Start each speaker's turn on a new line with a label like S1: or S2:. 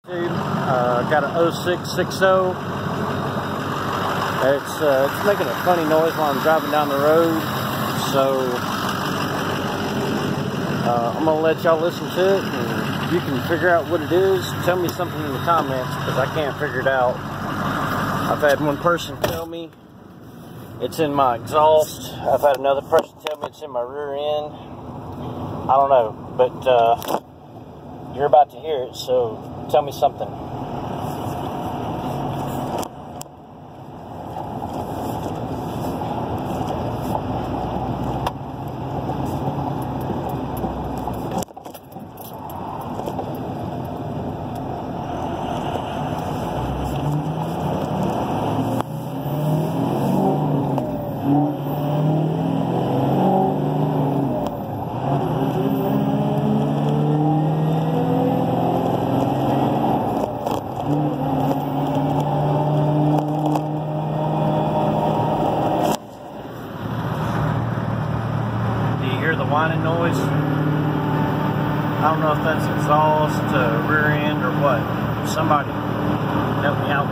S1: Got an 0660. It's making a funny noise while I'm driving down the road, so I'm gonna let y'all listen to it, and you can figure out what it is. Tell me something in the comments, because I can't figure it out. I've had one person tell me it's in my exhaust. I've had another person tell me it's in my rear end. I don't know, but you're about to hear it, so tell me something. The whining noise. I don't know if that's exhaust, rear end, or what. Somebody help me out